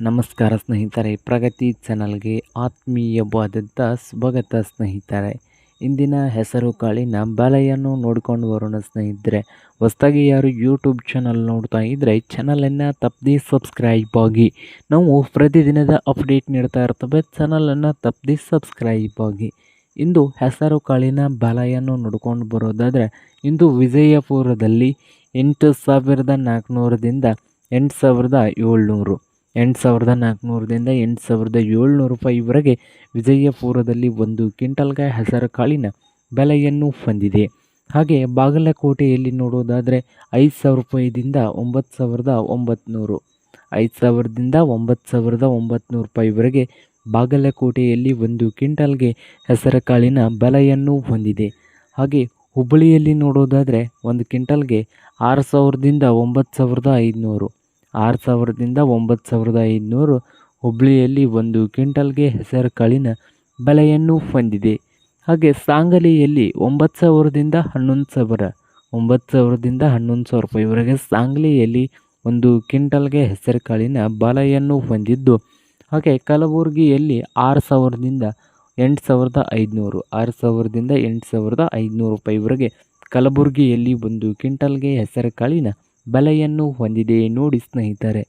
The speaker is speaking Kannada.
ನಮಸ್ಕಾರ ಸ್ನೇಹಿತರೆ, ಪ್ರಗತಿ ಚಾನಲ್ಗೆ ಆತ್ಮೀಯವಾದಂಥ ಸ್ವಾಗತ ಸ್ನೇಹಿತರೆ. ಇಂದಿನ ಹೆಸರು ಕಾಳಿನ ಬೆಲೆಯನ್ನು ನೋಡಿಕೊಂಡು ಬರೋಣ ಸ್ನೇಹಿತರೆ. ಹೊಸದಾಗಿ ಯಾರು ಯೂಟ್ಯೂಬ್ ಚಾನಲ್ ನೋಡ್ತಾ ಇದ್ದರೆ ಚಾನಲನ್ನು ತಪ್ಪದೆ ಸಬ್ಸ್ಕ್ರೈಬ್ ಆಗಿ. ನಾವು ಪ್ರತಿದಿನದ ಅಪ್ಡೇಟ್ ನೀಡ್ತಾ ಇರ್ತವೆ, ಚಾನಲನ್ನು ತಪ್ಪದೆ ಸಬ್ಸ್ಕ್ರೈಬ್ ಆಗಿ. ಇಂದು ಹೆಸರು ಕಾಳಿನ ಬೆಲೆಯನ್ನು ನೋಡ್ಕೊಂಡು ಬರೋದಾದರೆ, ಇಂದು ವಿಜಯಪುರದಲ್ಲಿ 8,400ದಿಂದ 8,700 8,400ದಿಂದ 8,700 ರೂಪಾಯಿವರೆಗೆ ವಿಜಯಪುರದಲ್ಲಿ ಒಂದು ಕ್ವಿಂಟಲ್ಗೆ ಹೆಸರು ಕಾಳಿನ ಬೆಲೆಯನ್ನು ಹೊಂದಿದೆ. ಹಾಗೆ ಬಾಗಲಕೋಟೆಯಲ್ಲಿ ನೋಡೋದಾದರೆ 5,000 ರೂಪಾಯಿದಿಂದ 9,900 5,000ದಿಂದ 9,900 ರೂಪಾಯಿವರೆಗೆ ಬಾಗಲಕೋಟೆಯಲ್ಲಿ ಒಂದು ಕ್ವಿಂಟಲ್ಗೆ ಹೆಸರು ಕಾಳಿನ ಬೆಲೆಯನ್ನು ಹೊಂದಿದೆ. ಹಾಗೆ ಹುಬ್ಬಳ್ಳಿಯಲ್ಲಿ ನೋಡೋದಾದರೆ ಒಂದು ಕ್ವಿಂಟಲ್ಗೆ 6,000ದಿಂದ 9,500 6,000ದಿಂದ 9,500 ಹುಬ್ಬಳ್ಳಿಯಲ್ಲಿ ಒಂದು ಕ್ವಿಂಟಲ್ಗೆ ಹೆಸರು ಕಾಳಿನ ಬೆಲೆಯನ್ನು ಹೊಂದಿದೆ. ಹಾಗೆ ಸಾಂಗಲಿಯಲ್ಲಿ 9,000ದಿಂದ 11,000 9,000ದಿಂದ 11,000 ರೂಪಾಯಿವರೆಗೆ ಸಾಂಗ್ಲಿಯಲ್ಲಿ ಒಂದು ಕ್ವಿಂಟಲ್ಗೆ ಹೆಸರು ಕಾಳಿನ ಬೆಲೆಯನ್ನು ಹೊಂದಿದ್ದು, ಹಾಗೆ ಕಲಬುರಗಿಯಲ್ಲಿ 6,000ದಿಂದ 8,500 6,000ದಿಂದ 8,500 ರೂಪಾಯಿವರೆಗೆ ಕಲಬುರಗಿಯಲ್ಲಿ ಒಂದು ಕ್ವಿಂಟಲ್ಗೆ ಹೆಸರು ಕಾಳಿನ ಬೆಲೆಯನ್ನು ಹೊಂದಿದೆ ನೋಡಿ ಸ್ನೇಹಿತರೆ.